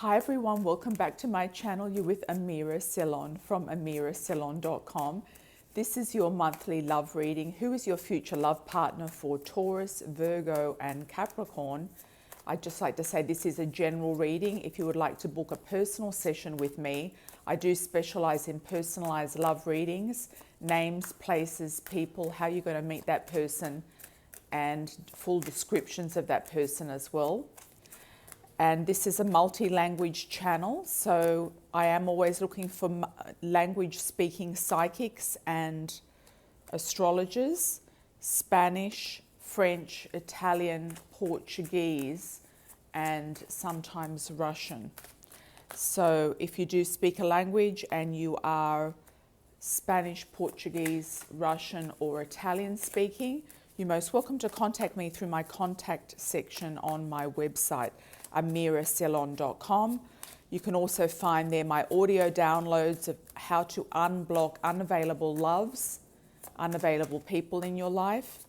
Hi everyone, welcome back to my channel. You're with Amira Salon from amirasalon.com. This is your monthly love reading. Who is your future love partner for Taurus, Virgo and Capricorn? I'd just like to say this is a general reading. If you would like to book a personal session with me, I do specialize in personalized love readings, names, places, people, how you're going to meet that person, and full descriptions of that person as well. And this is a multi-language channel, so I am always looking for language-speaking psychics and astrologers, Spanish, French, Italian, Portuguese, and sometimes Russian. So if you do speak a language and you are Spanish, Portuguese, Russian, or Italian speaking, you're most welcome to contact me through my contact section on my website, amirasalon.com. You can also find there my audio downloads of how to unblock unavailable loves, unavailable people in your life,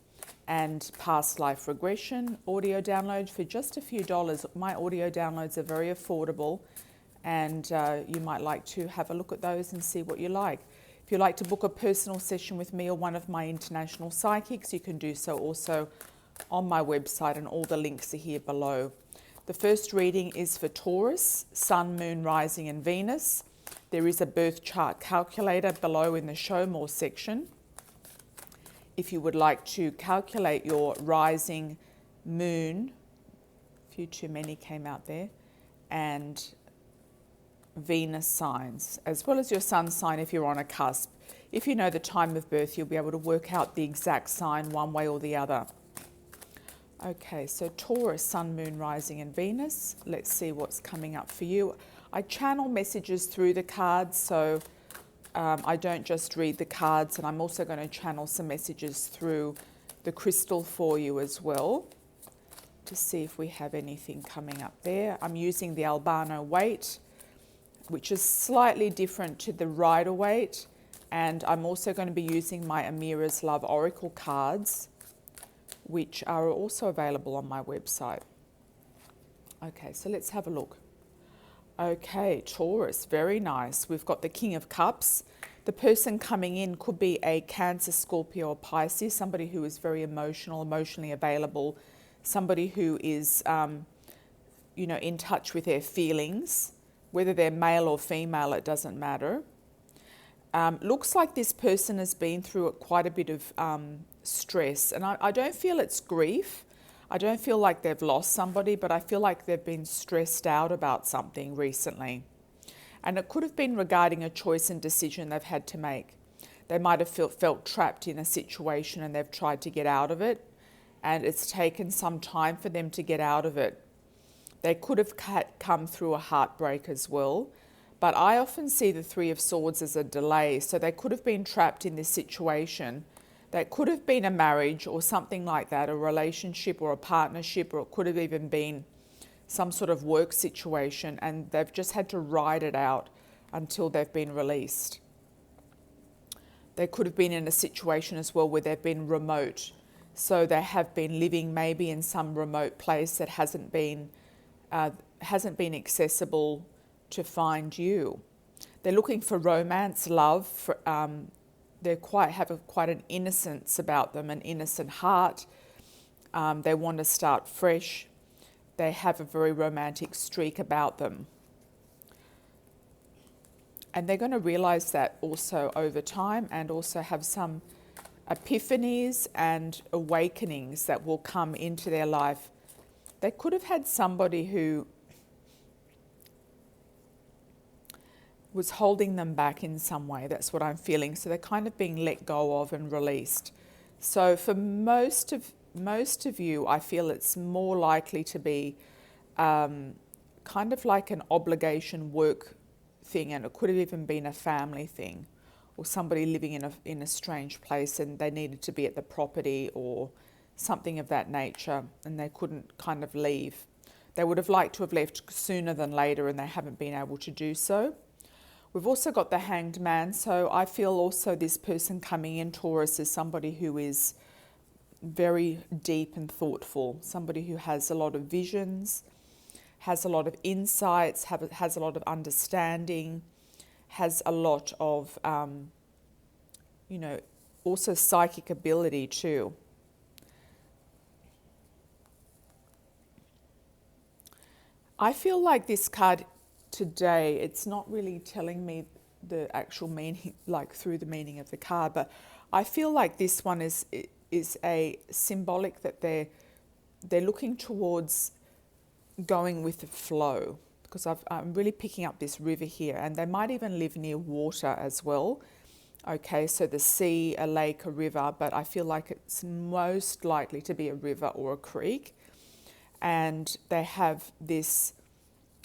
and past life regression audio download for just a few dollars. My audio downloads are very affordable, and you might like to have a look at those and see what you like. If you'd like to book a personal session with me or one of my international psychics, you can do so also on my website, and all the links are here below. The first reading is for Taurus, Sun, Moon, Rising and Venus. There is a birth chart calculator below in the Show More section. If you would like to calculate your rising, moon, a few too many came out there, and Venus signs, as well as your sun sign if you're on a cusp. If you know the time of birth, you'll be able to work out the exact sign one way or the other. Okay, so Taurus, Sun, Moon, Rising and Venus. Let's see what's coming up for you. I channel messages through the cards, so I don't just read the cards, and I'm also going to channel some messages through the crystal for you as well to see if we have anything coming up there. I'm using the Albano weight, which is slightly different to the Rider-Waite, and I'm also going to be using my Amira's Love Oracle cards, which are also available on my website. Okay, so let's have a look. Okay, Taurus, very nice. We've got the King of Cups. The person coming in could be a Cancer, Scorpio or Pisces, somebody who is very emotional, emotionally available, somebody who is, in touch with their feelings. Whether they're male or female, it doesn't matter. Looks like this person has been through quite a bit of stress, and I don't feel it's grief. I don't feel like they've lost somebody, but I feel like they've been stressed out about something recently. And it could have been regarding a choice and decision they've had to make. They might have felt trapped in a situation and they've tried to get out of it, and it's taken some time for them to get out of it. They could have come through a heartbreak as well, but I often see the Three of Swords as a delay. So they could have been trapped in this situation. That could have been a marriage or something like that, a relationship or a partnership, or it could have even been some sort of work situation, and they've just had to ride it out until they've been released. They could have been in a situation as well where they've been remote. So they have been living maybe in some remote place that hasn't been accessible to find you. They're looking for romance, love. They have quite an innocence about them, an innocent heart. They want to start fresh. They have a very romantic streak about them. And they're going to realize that also over time, and also have some epiphanies and awakenings that will come into their life. They could have had somebody who was holding them back in some way. That's what I'm feeling. So they're kind of being let go of and released. So for most of you, I feel it's more likely to be kind of like an obligation work thing, and it could have even been a family thing, or somebody living in a strange place and they needed to be at the property or something of that nature, and they couldn't kind of leave. They would have liked to have left sooner than later, and they haven't been able to do so. We've also got the Hanged Man, so I feel also this person coming in, Taurus, is somebody who is very deep and thoughtful, somebody who has a lot of visions, has a lot of insights, has a lot of understanding, has a lot of, also psychic ability too. I feel like this card today, it's not really telling me the actual meaning, like through the meaning of the card, but I feel like this one is a symbolic that they're looking towards going with the flow, because I'm really picking up this river here, and they might even live near water as well. Okay, so the sea, a lake, a river, but I feel like it's most likely to be a river or a creek. And they have this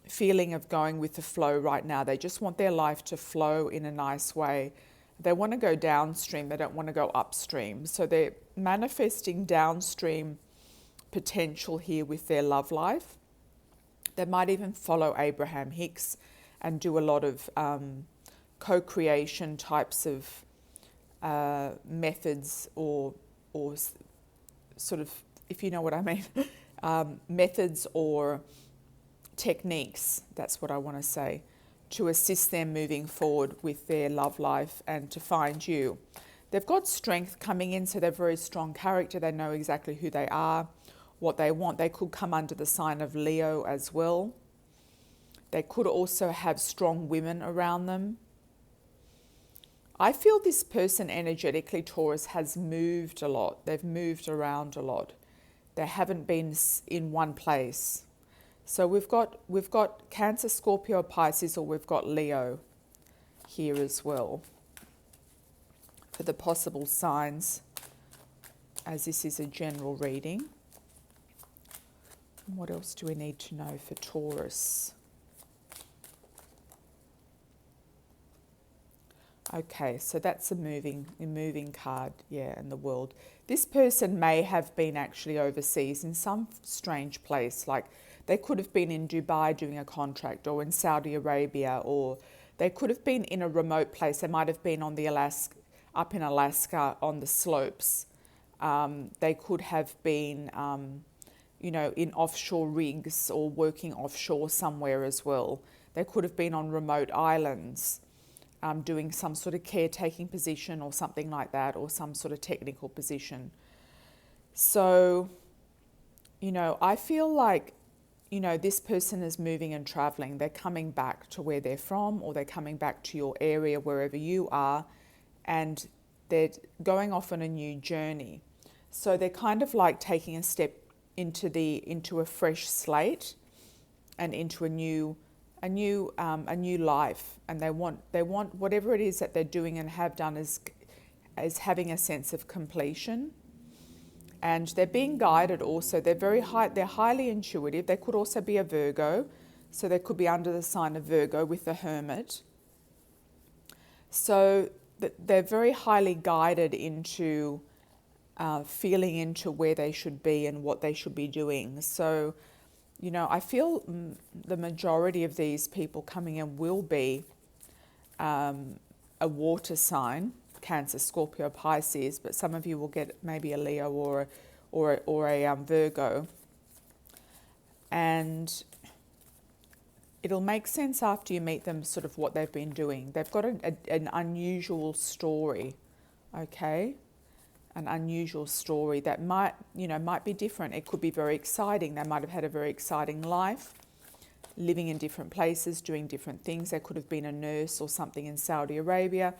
feeling of going with the flow right now. They just want their life to flow in a nice way. They want to go downstream, they don't want to go upstream. So they're manifesting downstream potential here with their love life. They might even follow Abraham Hicks and do a lot of co-creation types of methods or sort of, if you know what I mean, methods or techniques, that's what I want to say, to assist them moving forward with their love life and to find you. They've got strength coming in, so they're very strong character. They know exactly who they are, what they want. They could come under the sign of Leo as well. They could also have strong women around them. I feel this person energetically, Taurus, has moved a lot. They've moved around a lot. They haven't been in one place. So we've got Cancer, Scorpio, Pisces, or we've got Leo here as well for the possible signs, as this is a general reading. What else do we need to know for Taurus? Okay, so that's a moving card, yeah, in the world. This person may have been actually overseas in some strange place, like they could have been in Dubai doing a contract, or in Saudi Arabia, or they could have been in a remote place. They might have been on the up in Alaska on the slopes. They could have been, in offshore rigs or working offshore somewhere as well. They could have been on remote islands. Doing some sort of caretaking position or something like that, or some sort of technical position. So, I feel like, this person is moving and traveling. They're coming back to where they're from, or they're coming back to your area, wherever you are, and they're going off on a new journey. So they're kind of like taking a step into a fresh slate and into a new life, and they want whatever it is that they're doing and have done as having a sense of completion. And they're being guided also. They're highly intuitive. They could also be a Virgo, so they could be under the sign of Virgo with the Hermit. So they're very highly guided into feeling into where they should be and what they should be doing. So I feel the majority of these people coming in will be a water sign, Cancer, Scorpio, Pisces, but some of you will get maybe a Leo or a Virgo. And it'll make sense after you meet them, sort of what they've been doing. They've got an unusual story, okay? An unusual story that might be different. It could be very exciting. They might have had a very exciting life, living in different places, doing different things. They could have been a nurse or something in Saudi Arabia,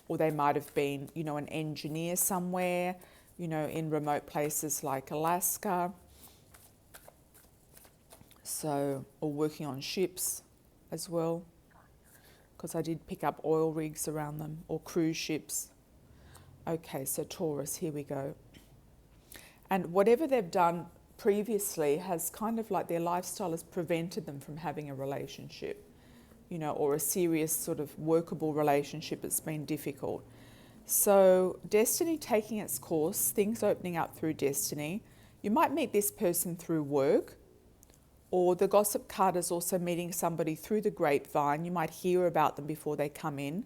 or they might have been, an engineer somewhere, in remote places like Alaska. So, or working on ships as well, because I did pick up oil rigs around them, or cruise ships. Okay, so Taurus, here we go. And whatever they've done previously has kind of like their lifestyle has prevented them from having a relationship, or a serious sort of workable relationship. It's been difficult. So destiny taking its course, things opening up through destiny. You might meet this person through work, or the gossip card is also meeting somebody through the grapevine. You might hear about them before they come in.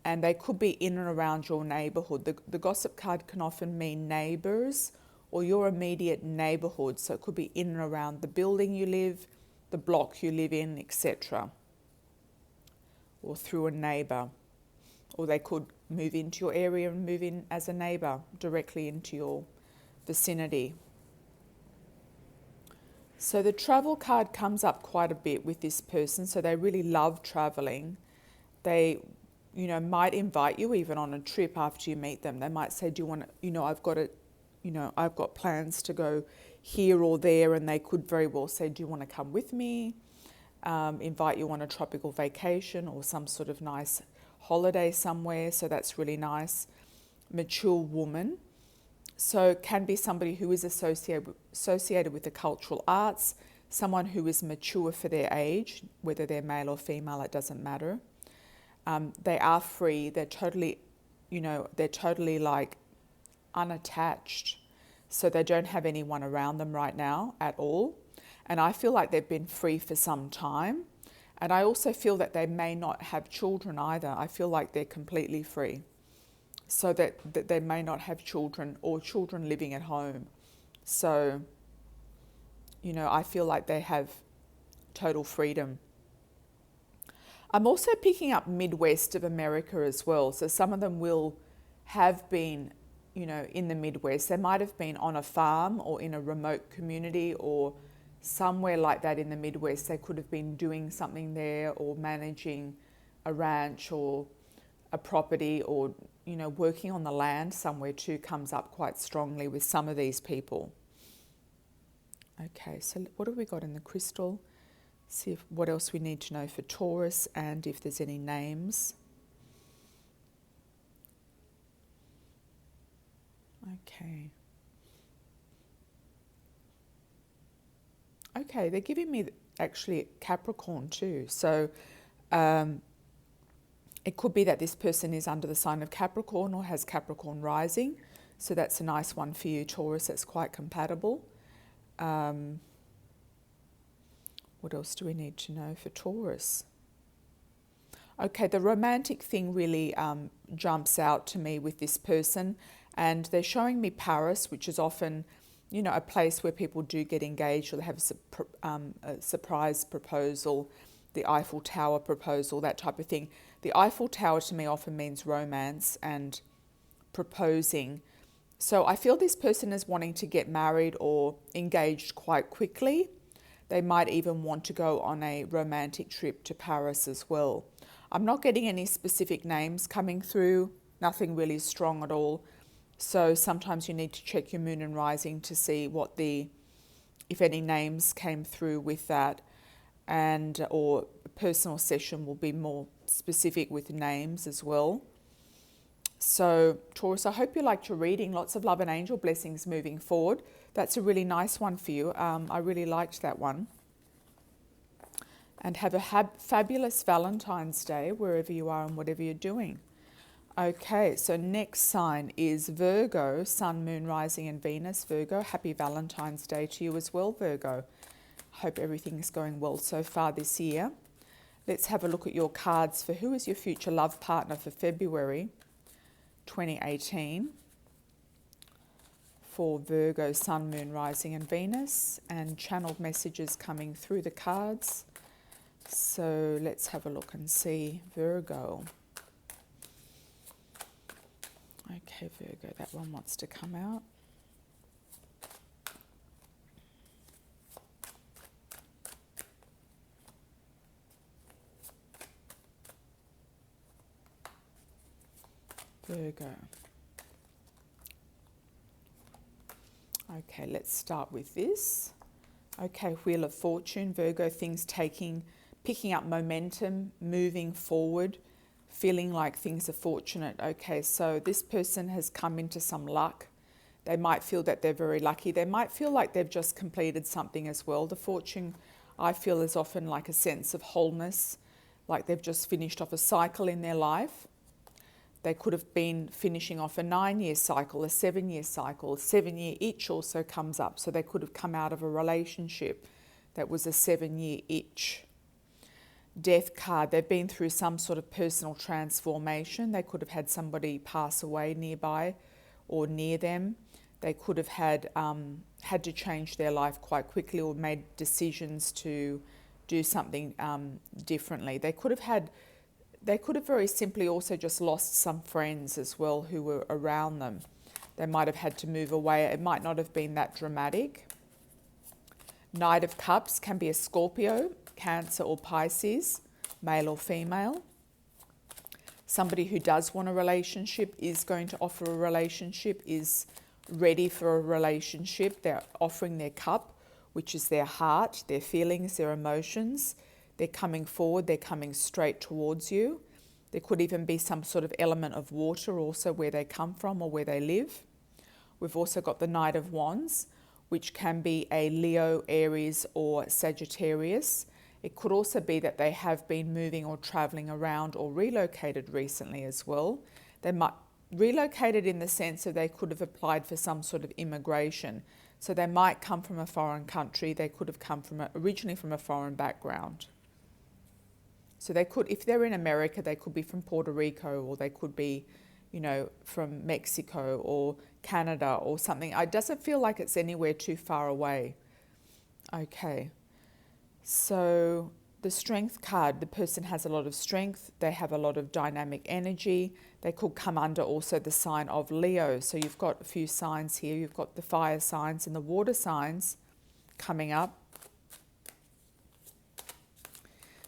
And they could be in and around your neighbourhood. The gossip card can often mean neighbours or your immediate neighbourhood. So it could be in and around the building you live, the block you live in, etc. Or through a neighbour. Or they could move into your area and move in as a neighbour directly into your vicinity. So the travel card comes up quite a bit with this person. So they really love travelling. They, might invite you even on a trip after you meet them. They might say, do you want to, I've got plans to go here or there, and they could very well say, do you want to come with me? Invite you on a tropical vacation or some sort of nice holiday somewhere. So that's really nice. Mature woman. So can be somebody who is associated with the cultural arts, someone who is mature for their age, whether they're male or female, it doesn't matter. They are free. They're totally like unattached. So they don't have anyone around them right now at all. And I feel like they've been free for some time. And I also feel that they may not have children either. I feel like they're completely free. So that they may not have children or children living at home. So, I feel like they have total freedom. I'm also picking up Midwest of America as well. So some of them will have been, in the Midwest. They might have been on a farm or in a remote community or somewhere like that in the Midwest. They could have been doing something there or managing a ranch or a property or, working on the land somewhere too comes up quite strongly with some of these people. Okay, so what have we got in the crystal? See what else we need to know for Taurus and if there's any names. Okay. Okay, they're giving me actually Capricorn too. So it could be that this person is under the sign of Capricorn or has Capricorn rising. So that's a nice one for you, Taurus. That's quite compatible. What else do we need to know for Taurus? Okay, the romantic thing really jumps out to me with this person. And they're showing me Paris, which is often, a place where people do get engaged or they have a surprise proposal, the Eiffel Tower proposal, that type of thing. The Eiffel Tower to me often means romance and proposing. So I feel this person is wanting to get married or engaged quite quickly. They might even want to go on a romantic trip to Paris as well. I'm not getting any specific names coming through, nothing really strong at all. So sometimes you need to check your moon and rising to see if any names came through with that, or a personal session will be more specific with names as well. So Taurus, I hope you liked your reading. Lots of love and angel blessings moving forward. That's a really nice one for you. I really liked that one. And have a fabulous Valentine's Day wherever you are and whatever you're doing. Okay, so next sign is Virgo, Sun, Moon, Rising and Venus. Virgo, happy Valentine's Day to you as well, Virgo. Hope everything is going well so far this year. Let's have a look at your cards for who is your future love partner for February 2018 for Virgo, Sun, Moon, Rising and Venus, and channeled messages coming through the cards. So let's have a look and see Virgo. Okay, Virgo, that one wants to come out. Virgo. Okay, let's start with this. Okay, Wheel of Fortune, Virgo, things picking up momentum, moving forward, feeling like things are fortunate. Okay, so this person has come into some luck. They might feel that they're very lucky. They might feel like they've just completed something as well. The fortune, I feel, is often like a sense of wholeness, like they've just finished off a cycle in their life. They could have been finishing off a 9-year cycle, a 7-year cycle. 7-year itch also comes up. So they could have come out of a relationship that was a 7-year itch. Death card, they've been through some sort of personal transformation. They could have had somebody pass away nearby or near them. They could have had to change their life quite quickly or made decisions to do something differently. They could have very simply also just lost some friends as well who were around them. They might have had to move away. It might not have been that dramatic. Knight of Cups can be a Scorpio, Cancer or Pisces, male or female. Somebody who does want a relationship, is going to offer a relationship, is ready for a relationship. They're offering their cup, which is their heart, their feelings, their emotions. They're coming forward, they're coming straight towards you. There could even be some sort of element of water also where they come from or where they live. We've also got the Knight of Wands, which can be a Leo, Aries or Sagittarius. It could also be that they have been moving or traveling around or relocated recently as well. They might relocated in the sense that they could have applied for some sort of immigration. So they might come from a foreign country. They could have come from originally from a foreign background. So they could, if they're in America, they could be from Puerto Rico, or they could be, you know, from Mexico or Canada or something. It doesn't feel like it's anywhere too far away. Okay. So the Strength card, the person has a lot of strength. They have a lot of dynamic energy. They could come under also the sign of Leo. So you've got a few signs here. You've got the fire signs and the water signs coming up.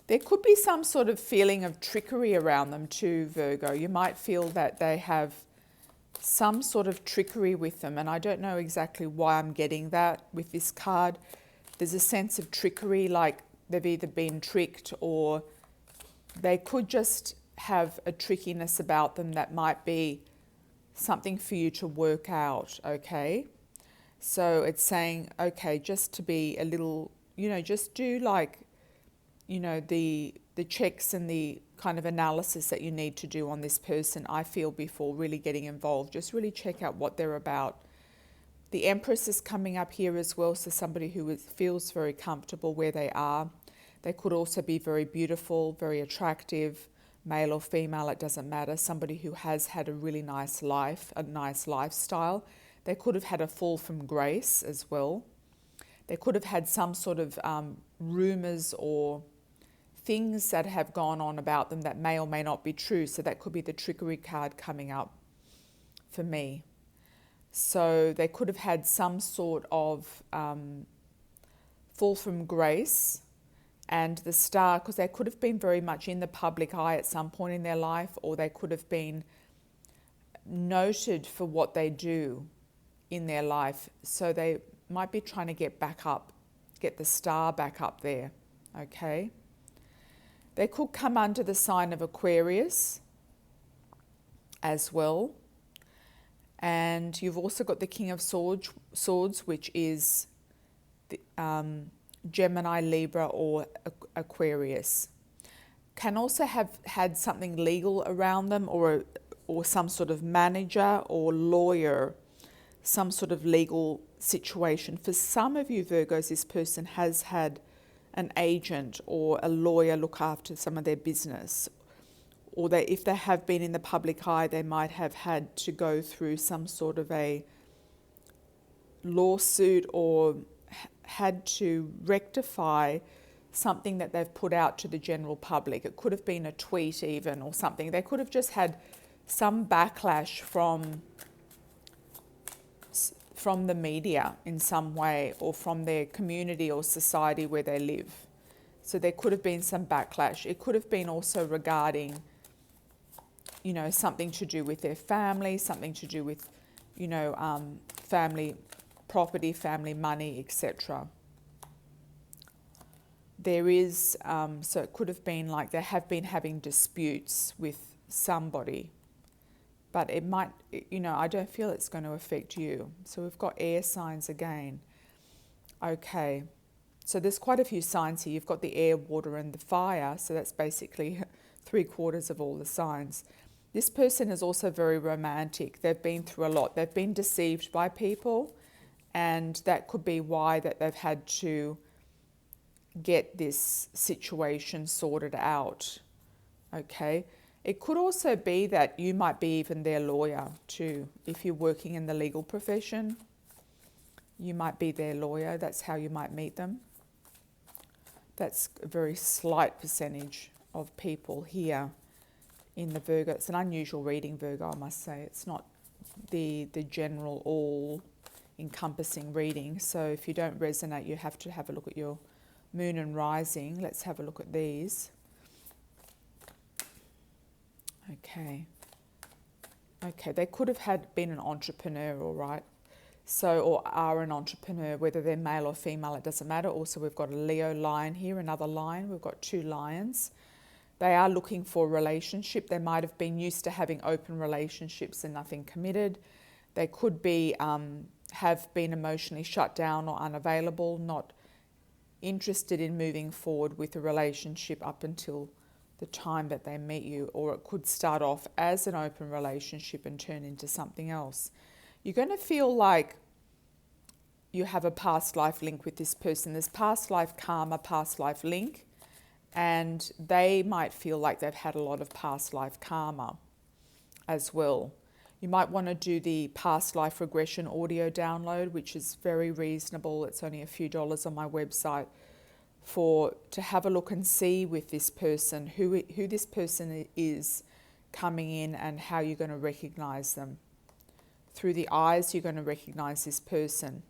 There could be some sort of feeling of trickery around them too, Virgo. You might feel that they have some sort of trickery with them, and I don't know exactly why I'm getting that with this card. There's a sense of trickery, like they've either been tricked or they could just have a trickiness about them that might be something for you to work out, okay? So it's saying, okay, just to be a little, you know, just do like, you know, the checks and the kind of analysis that you need to do on this person, I feel, before really getting involved. Just really check out what they're about. The Empress is coming up here as well, so somebody who feels very comfortable where they are. They could also be very beautiful, very attractive, male or female, it doesn't matter. Somebody who has had a really nice life, a nice lifestyle. They could have had a fall from grace as well. They could have had some sort of rumours or things that have gone on about them that may or may not be true. So that could be the trickery card coming up for me. So they could have had some sort of fall from grace, and the Star, because they could have been very much in the public eye at some point in their life, or they could have been noted for what they do in their life. So they might be trying to get back up, get the Star back up there, okay? They could come under the sign of Aquarius as well. And you've also got the King of Swords, which is the, Gemini, Libra or Aquarius. Can also have had something legal around them, or some sort of manager or lawyer, some sort of legal situation. For some of you Virgos, this person has had an agent or a lawyer look after some of their business, or if they have been in the public eye, they might have had to go through some sort of a lawsuit or had to rectify something that they've put out to the general public. It could have been a tweet even or something. They could have just had some backlash from the media in some way, or from their community or society where they live. So there could have been some backlash. It could have been also regarding, you know, something to do with their family, something to do with, you know, family property, family money, etc. There is, so it could have been like they have been having disputes with somebody, but it might, you know, I don't feel it's going to affect you. So we've got air signs again. Okay, so there's quite a few signs here. You've got the air, water and the fire, so that's basically 3/4 of all the signs. This person is also very romantic. They've been through a lot. They've been deceived by people, and that could be why that they've had to get this situation sorted out, okay? It could also be that you might be even their lawyer too. If you're working in the legal profession, you might be their lawyer. That's how you might meet them. That's a very slight percentage of people here in the Virgo. It's an unusual reading, Virgo, I must say. It's not the general all-encompassing reading. So if you don't resonate, you have to have a look at your moon and rising. Let's have a look at these. Okay. Okay, they could have been an entrepreneur, all right? So, or are an entrepreneur, whether they're male or female, it doesn't matter. Also, we've got a Leo lion here, another lion. We've got 2 lions. They are looking for a relationship. They might have been used to having open relationships and nothing committed. They could be have been emotionally shut down or unavailable, not interested in moving forward with a relationship up until the time that they meet you, or it could start off as an open relationship and turn into something else. You're going to feel like you have a past life link with this person. There's past life karma, past life link, and they might feel like they've had a lot of past life karma as well. You might want to do the past life regression audio download, which is very reasonable. It's only a few dollars on my website to have a look and see with this person who this person is coming in and how you're going to recognize them. Through the eyes, you're going to recognize this person.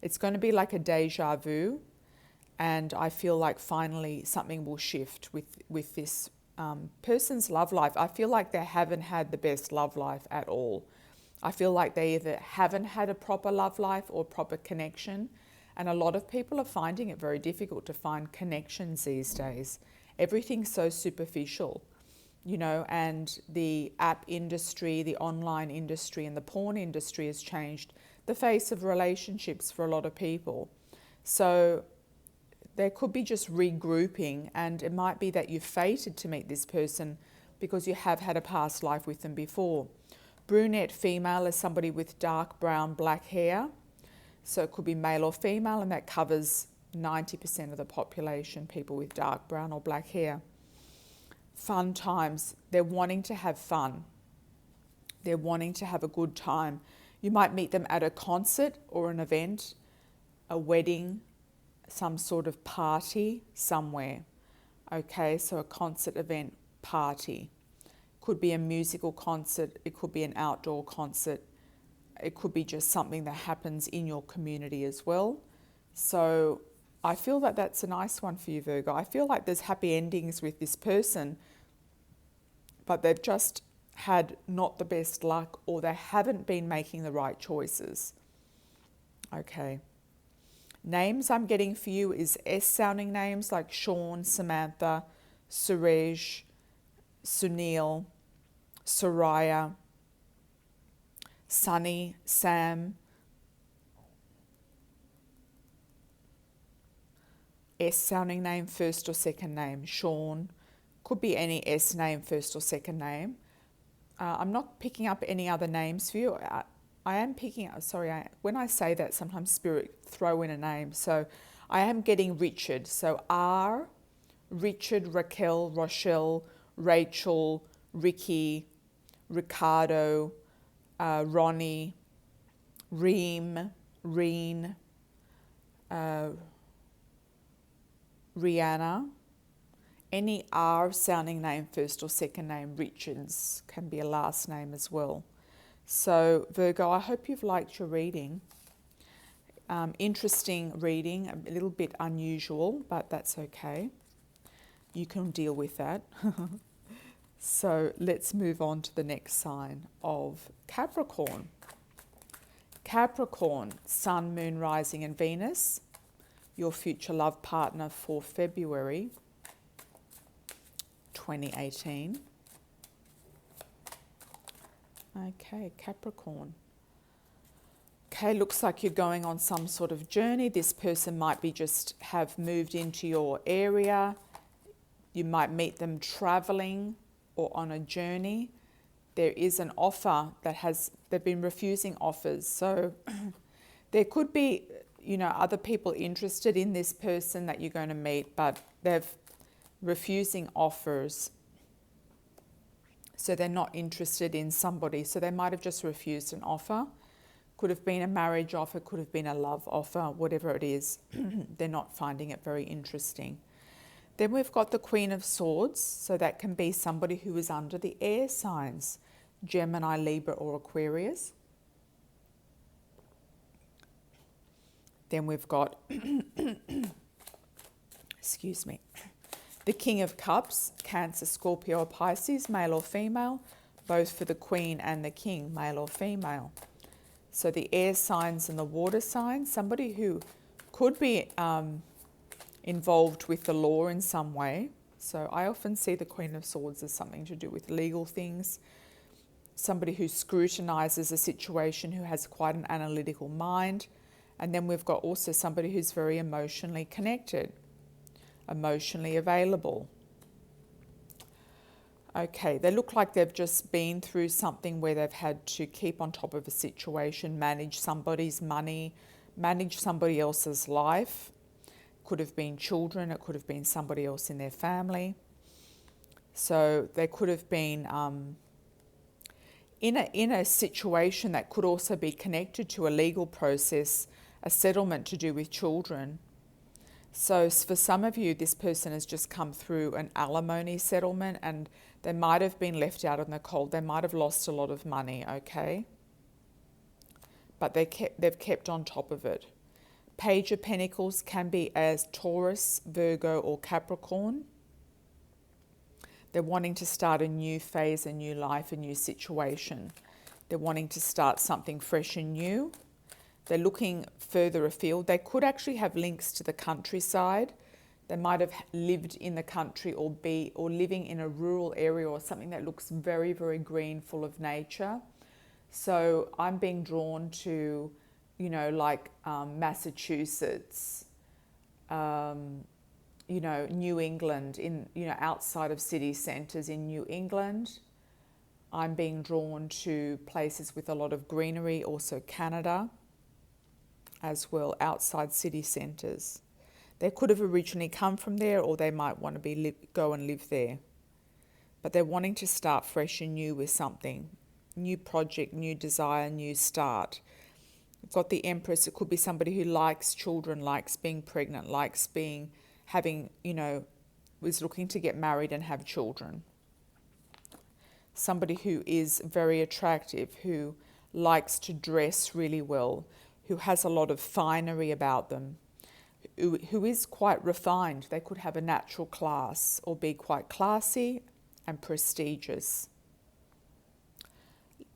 It's going to be like a deja vu, and I feel like finally something will shift with this person's love life. I feel like they haven't had the best love life at all. I feel like they either haven't had a proper love life or proper connection. And a lot of people are finding it very difficult to find connections these days. Everything's so superficial, you know, and the app industry, the online industry, and the porn industry has changed the face of relationships for a lot of people. So there could be just regrouping, and it might be that you're fated to meet this person because you have had a past life with them before. Brunette female is somebody with dark brown, black hair. So it could be male or female, and that covers 90% of the population, people with dark brown or black hair. Fun times. They're wanting to have fun. They're wanting to have a good time. You might meet them at a concert or an event, a wedding, some sort of party somewhere. Okay, so a concert, event, party. Could be a musical concert. It could be an outdoor concert. It could be just something that happens in your community as well. So I feel that that's a nice one for you, Virgo. I feel like there's happy endings with this person, but they've just had not the best luck, or they haven't been making the right choices. Okay. Names I'm getting for you is S-sounding names like Sean, Samantha, Suresh, Sunil, Soraya, Sunny, Sam, S-sounding name, first or second name, Sean. Could be any S name, first or second name. I'm not picking up any other names for you. I am picking up, when I say that, sometimes Spirit throw in a name. So I am getting Richard. So R, Richard, Raquel, Rochelle, Rachel, Ricky, Ricardo, Ronnie, Reem, Reen, Rihanna. Any R sounding name, first or second name. Richards can be a last name as well. So Virgo, I hope you've liked your reading. Interesting reading, a little bit unusual, but that's okay. You can deal with that. So let's move on to the next sign of Capricorn. Capricorn, Sun, Moon, Rising and Venus, your future love partner for February 2018. Okay, Capricorn. Okay, looks like you're going on some sort of journey. This person might be just have moved into your area. You might meet them traveling or on a journey. There is an offer they've been refusing offers. So there could be, other people interested in this person that you're going to meet, but they're refusing offers. So they're not interested in somebody. So they might have just refused an offer. Could have been a marriage offer, could have been a love offer, whatever it is. They're not finding it very interesting. Then we've got the Queen of Swords. So that can be somebody who is under the air signs, Gemini, Libra or Aquarius. Then we've got, excuse me, the King of Cups, Cancer, Scorpio or Pisces, male or female, both for the Queen and the King, male or female. So the air signs and the water signs, somebody who could be involved with the law in some way. So I often see the Queen of Swords as something to do with legal things. Somebody who scrutinises a situation, who has quite an analytical mind. And then we've got also somebody who's very emotionally connected, emotionally available. Okay, they look like they've just been through something where they've had to keep on top of a situation, manage somebody's money, manage somebody else's life. Could have been children, it could have been somebody else in their family. So they could have been in a situation that could also be connected to a legal process, a settlement to do with children. So for some of you, this person has just come through an alimony settlement and they might have been left out in the cold. They might have lost a lot of money, okay? But they've kept on top of it. Page of Pentacles can be as Taurus, Virgo or Capricorn. They're wanting to start a new phase, a new life, a new situation. They're wanting to start something fresh and new. They're looking further afield. They could actually have links to the countryside. They might have lived in the country or living in a rural area or something that looks very, very green, full of nature. So I'm being drawn to, you know, like Massachusetts, you know, New England, outside of city centres in New England. I'm being drawn to places with a lot of greenery, also Canada as well, outside city centres. They could have originally come from there, or they might want to go and live there. But they're wanting to start fresh and new with something. New project, new desire, new start. We've got the Empress. It could be somebody who likes children, likes being pregnant, likes having, was looking to get married and have children. Somebody who is very attractive, who likes to dress really well, who has a lot of finery about them, who is quite refined. They could have a natural class or be quite classy and prestigious.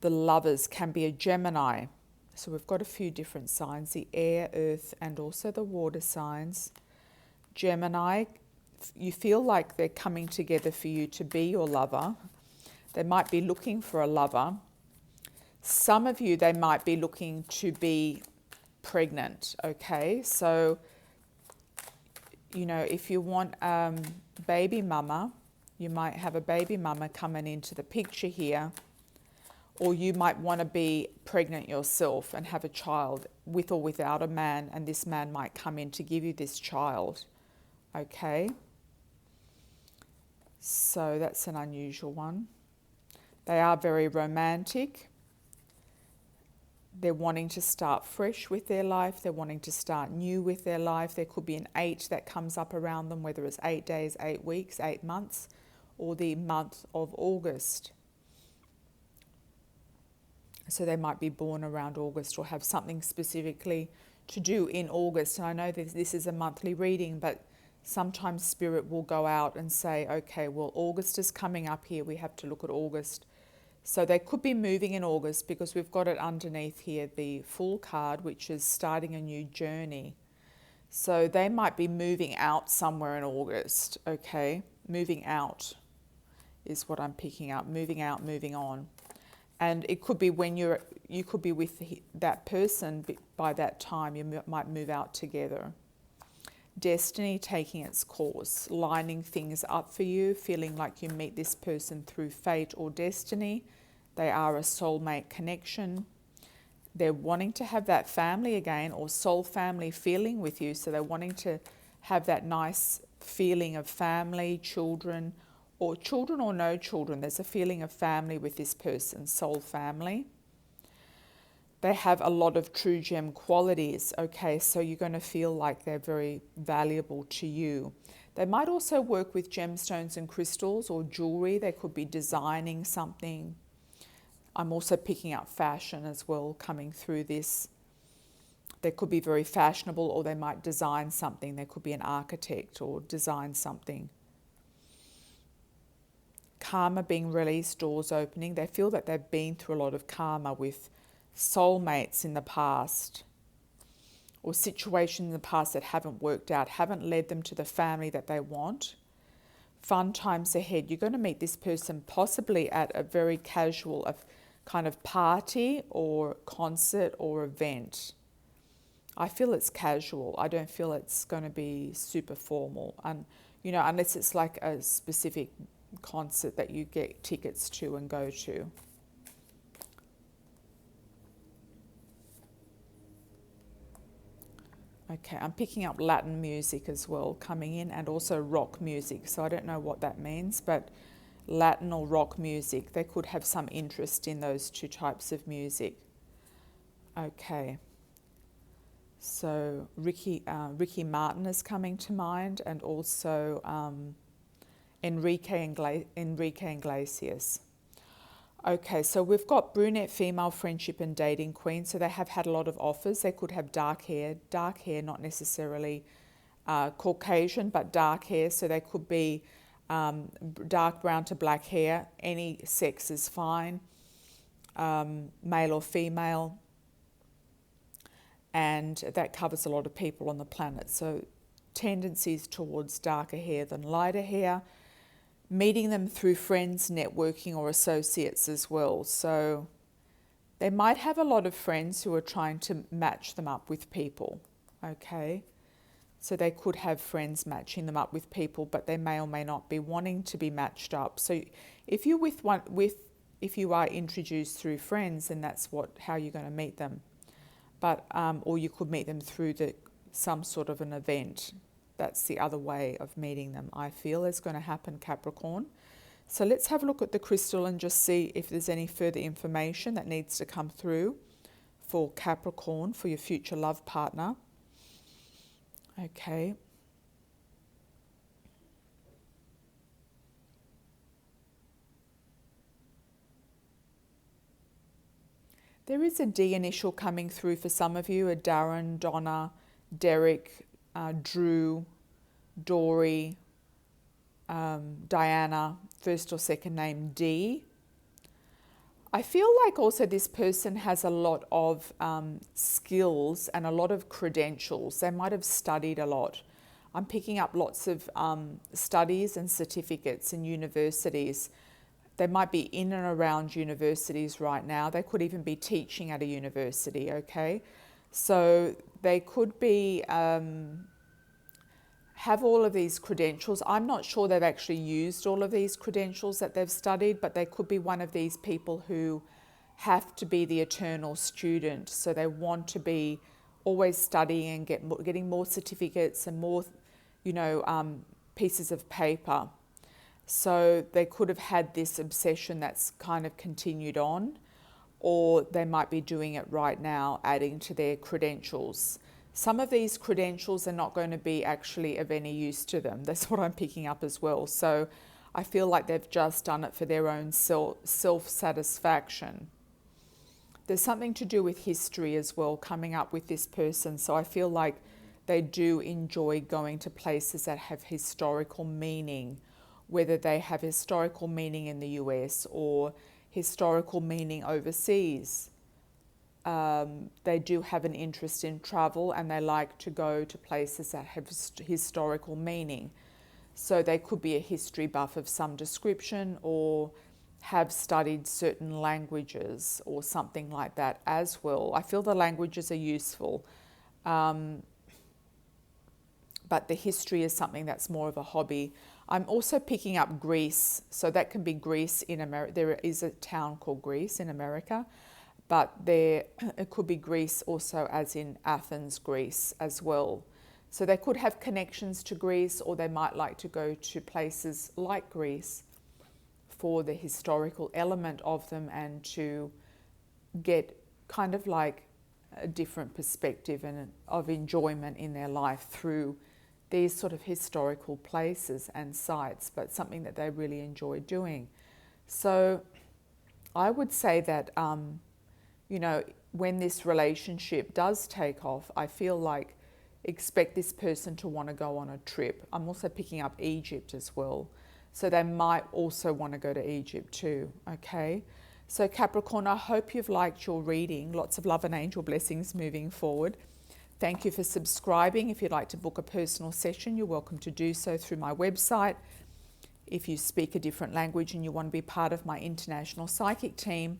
The Lovers can be a Gemini. So we've got a few different signs, the air, earth, and also the water signs. Gemini, you feel like they're coming together for you to be your lover. They might be looking for a lover. Some of you, they might be looking to be pregnant, okay? So, if you want baby mama, you might have a baby mama coming into the picture here. Or you might want to be pregnant yourself and have a child with or without a man, and this man might come in to give you this child, okay? So that's an unusual one. They are very romantic. They're wanting to start fresh with their life. They're wanting to start new with their life. There could be an 8 that comes up around them, whether it's 8 days, 8 weeks, 8 months, or the month of August. So they might be born around August or have something specifically to do in August. And I know that this is a monthly reading, but sometimes Spirit will go out and say, okay, well, August is coming up here. We have to look at August. So they could be moving in August because we've got it underneath here, the Fool card, which is starting a new journey. So they might be moving out somewhere in August, okay? Moving out is what I'm picking up. Moving out, moving on. And it could be when you could be with that person by that time. You might move out together. Destiny taking its course, lining things up for you, feeling like you meet this person through fate or destiny. They are a soulmate connection. They're wanting to have that family again, or soul family feeling with you. So they're wanting to have that nice feeling of family, children or no children. There's a feeling of family with this person, soul family. They have a lot of true gem qualities, okay? So you're going to feel like they're very valuable to you. They might also work with gemstones and crystals or jewelry. They could be designing something. I'm also picking up fashion as well coming through this. They could be very fashionable, or they might design something. They could be an architect or design something. Karma being released, doors opening. They feel that they've been through a lot of karma with soulmates in the past, or situations in the past that haven't worked out, haven't led them to the family that they want. Fun times ahead. You're going to meet this person possibly at a very casual kind of party or concert or event. I feel it's casual. I don't feel it's going to be super formal. And, you know, unless it's like a specific concert that you get tickets to and go to. Okay, I'm picking up Latin music as well coming in, and also rock music. So I don't know what that means, but Latin or rock music, they could have some interest in those two types of music. Okay. So Ricky Martin is coming to mind, and also Enrique Iglesias. Okay, so we've got brunette female friendship and dating queen. So they have had a lot of offers. They could have dark hair, not necessarily Caucasian, but dark hair. So they could be dark brown to black hair. Any sex is fine, male or female. And that covers a lot of people on the planet. So tendencies towards darker hair than lighter hair. Meeting them through friends, networking, or associates as well. So they might have a lot of friends who are trying to match them up with people, okay? So they could have friends matching them up with people, but they may or may not be wanting to be matched up. So if you're if you are introduced through friends, then that's how you're going to meet them. But or you could meet them through some sort of an event. That's the other way of meeting them, I feel, is going to happen, Capricorn. So let's have a look at the crystal and just see if there's any further information that needs to come through for Capricorn, for your future love partner. Okay. There is a D initial coming through for some of you, a Darren, Donna, Derek, Drew, Dory, Diana, first or second name D. I feel like also this person has a lot of skills and a lot of credentials. They might have studied a lot. I'm picking up lots of studies and certificates in universities. They might be in and around universities right now. They could even be teaching at a university, okay? So they could be have all of these credentials. I'm not sure they've actually used all of these credentials that they've studied, but they could be one of these people who have to be the eternal student. So they want to be always studying and getting more certificates and more, pieces of paper. So they could have had this obsession that's kind of continued on, or they might be doing it right now, adding to their credentials. Some of these credentials are not going to be actually of any use to them. That's what I'm picking up as well. So I feel like they've just done it for their own self-satisfaction. There's something to do with history as well coming up with this person. So I feel like they do enjoy going to places that have historical meaning, whether they have historical meaning in the US or historical meaning overseas. They do have an interest in travel, and they like to go to places that have historical meaning. So they could be a history buff of some description, or have studied certain languages or something like that as well. I feel the languages are useful, but the history is something that's more of a hobby. I'm also picking up Greece, so that can be Greece in America. There is a town called Greece in America. But it could be Greece also, as in Athens, Greece as well. So they could have connections to Greece, or they might like to go to places like Greece for the historical element of them, and to get kind of like a different perspective and of enjoyment in their life through these sort of historical places and sites, but something that they really enjoy doing. So I would say that, you know, when this relationship does take off, I feel like expect this person to want to go on a trip. I'm also picking up Egypt as well. So they might also want to go to Egypt too, okay? So Capricorn, I hope you've liked your reading. Lots of love and angel blessings moving forward. Thank you for subscribing. If you'd like to book a personal session, you're welcome to do so through my website. If you speak a different language and you want to be part of my international psychic team,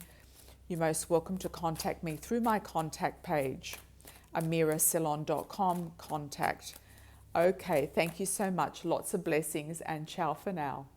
you're most welcome to contact me through my contact page, amirasalon.com contact. Okay, thank you so much. Lots of blessings and ciao for now.